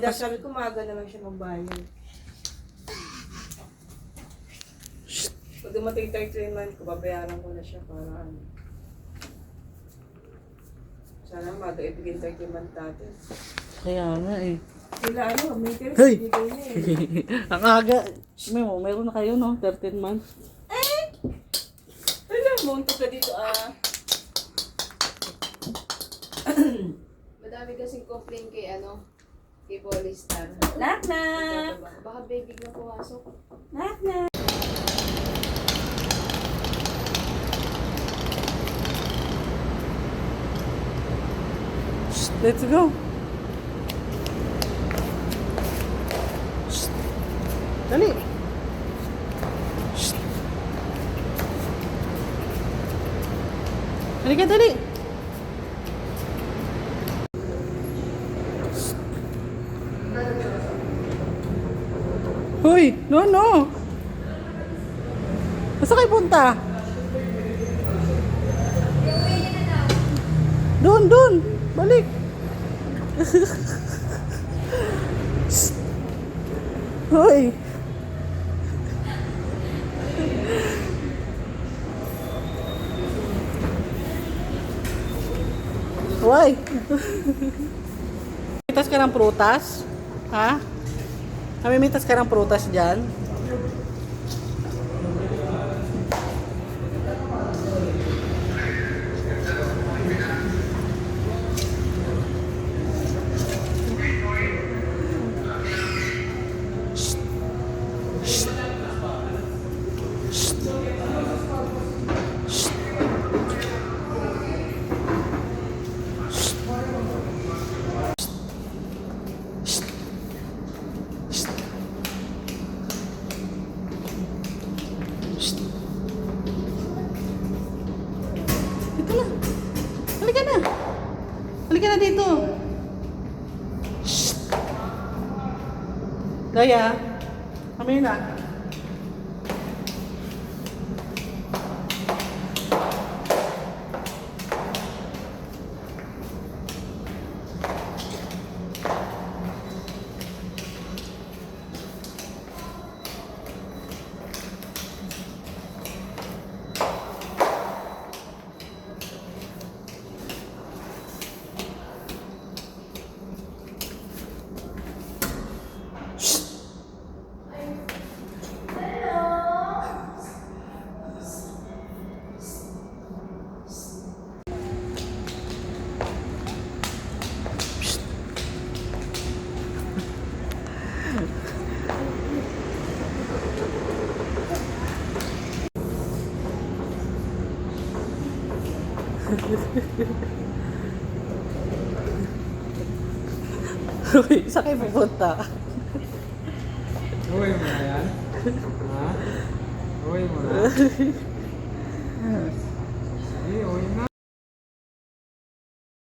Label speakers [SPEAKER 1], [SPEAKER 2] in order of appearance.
[SPEAKER 1] Kaya sabi ko, maaga na lang siya magbayad. Pag dumating 33 month ko, babayaran ko na siya para ano. Sana maaga ibigin 30 month natin.
[SPEAKER 2] Kaya nga eh.
[SPEAKER 1] Sila ano, may interest,
[SPEAKER 2] Hey!
[SPEAKER 1] ibigay na eh.
[SPEAKER 2] Ang aga. Meron na kayo no? 13 months.
[SPEAKER 1] Alam mo, unto ka dito
[SPEAKER 3] Madami kasing complain kay ano, kay Polystar.
[SPEAKER 1] Knock knock!
[SPEAKER 3] Baka baby na pumasok.
[SPEAKER 1] Knock knock!
[SPEAKER 2] Let's go. Dali. Halika, dali. Hoy, no. Saan kayo punta? Doon. Balik. Hoy. Hoy. Mitas ka ng prutas? Ha? Namimitas ka ng prutas dyan? Dito na. Halika na. Halika na dito. Shh. Daya. Kami na. Uy, saan kayo pupunta?
[SPEAKER 4] Uwi mo na yan? Ha? Uwi mo na? Sige, uwi na.